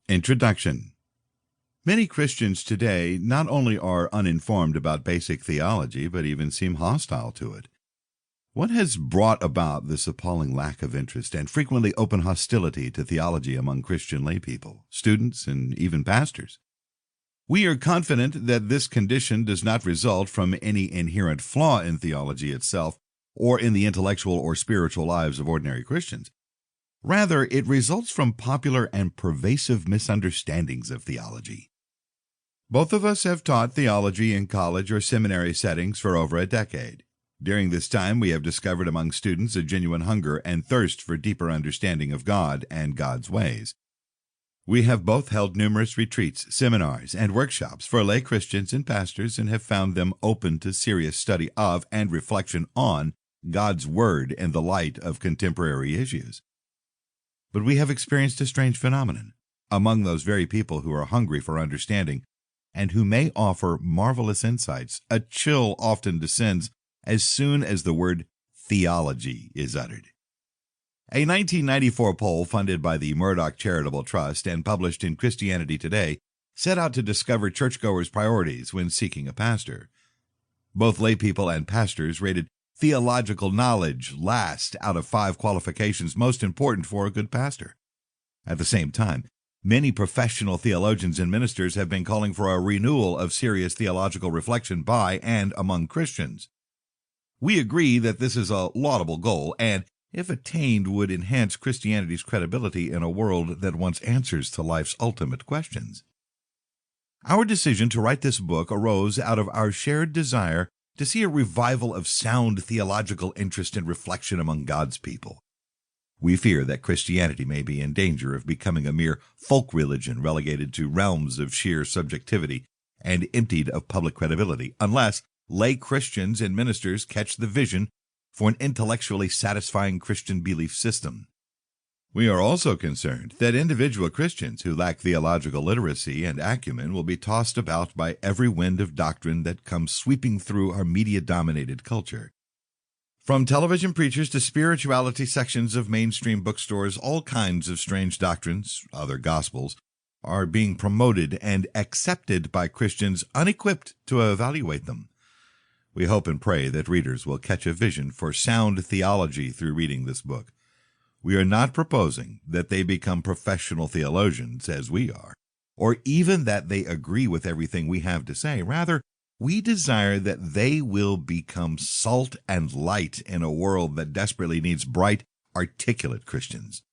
Introduction. Many Christians today not only are uninformed about basic theology, but even seem hostile to it. What has brought about this appalling lack of interest and frequently open hostility to theology among Christian laypeople, students, and even pastors? We are confident that this condition does not result from any inherent flaw in theology itself or in the intellectual or spiritual lives of ordinary Christians. Rather, it results from popular and pervasive misunderstandings of theology. Both of us have taught theology in college or seminary settings for over a decade. During this time, we have discovered among students a genuine hunger and thirst for deeper understanding of God and God's ways. We have both held numerous retreats, seminars, and workshops for lay Christians and pastors and have found them open to serious study of and reflection on God's Word in the light of contemporary issues. But we have experienced a strange phenomenon among those very people who are hungry for understanding and who may offer marvelous insights. A chill often descends as soon as the word theology is uttered. A 1994 poll funded by the Murdoch Charitable Trust and published in Christianity Today set out to discover churchgoers' priorities when seeking a pastor. Both laypeople and pastors rated theological knowledge last out of 5 qualifications most important for a good pastor. At the same time, many professional theologians and ministers have been calling for a renewal of serious theological reflection by and among Christians. We agree that this is a laudable goal and, if attained, would enhance Christianity's credibility in a world that wants answers to life's ultimate questions. Our decision to write this book arose out of our shared desire to see a revival of sound theological interest and reflection among God's people. We fear that Christianity may be in danger of becoming a mere folk religion relegated to realms of sheer subjectivity and emptied of public credibility, unless lay Christians and ministers catch the vision for an intellectually satisfying Christian belief system. We are also concerned that individual Christians who lack theological literacy and acumen will be tossed about by every wind of doctrine that comes sweeping through our media-dominated culture. From television preachers to spirituality sections of mainstream bookstores, all kinds of strange doctrines, other gospels, are being promoted and accepted by Christians unequipped to evaluate them. We hope and pray that readers will catch a vision for sound theology through reading this book. We are not proposing that they become professional theologians, as we are, or even that they agree with everything we have to say. Rather, we desire that they will become salt and light in a world that desperately needs bright, articulate Christians.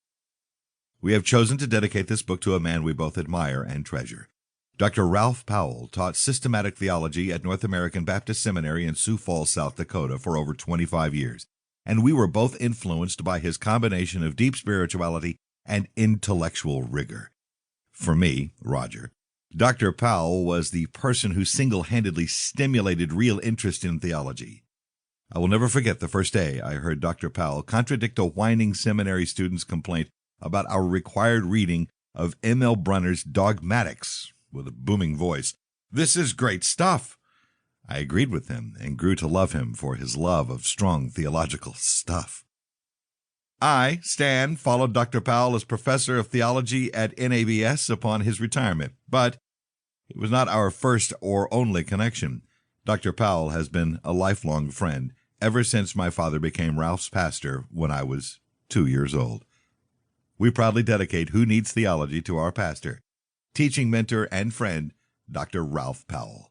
We have chosen to dedicate this book to a man we both admire and treasure. Dr. Ralph Powell taught systematic theology at North American Baptist Seminary in Sioux Falls, South Dakota for over 25 years, and we were both influenced by his combination of deep spirituality and intellectual rigor. For me, Roger, Dr. Powell was the person who single-handedly stimulated real interest in theology. I will never forget the first day I heard Dr. Powell contradict a whining seminary student's complaint about our required reading of M.L. Brunner's Dogmatics with a booming voice. "This is great stuff." I agreed with him and grew to love him for his love of strong theological stuff. I, Stan, followed Dr. Powell as professor of theology at NABS upon his retirement, but it was not our first or only connection. Dr. Powell has been a lifelong friend ever since my father became Ralph's pastor when I was 2 years old. We proudly dedicate Who Needs Theology to our pastor, teaching mentor and friend, Dr. Ralph Powell.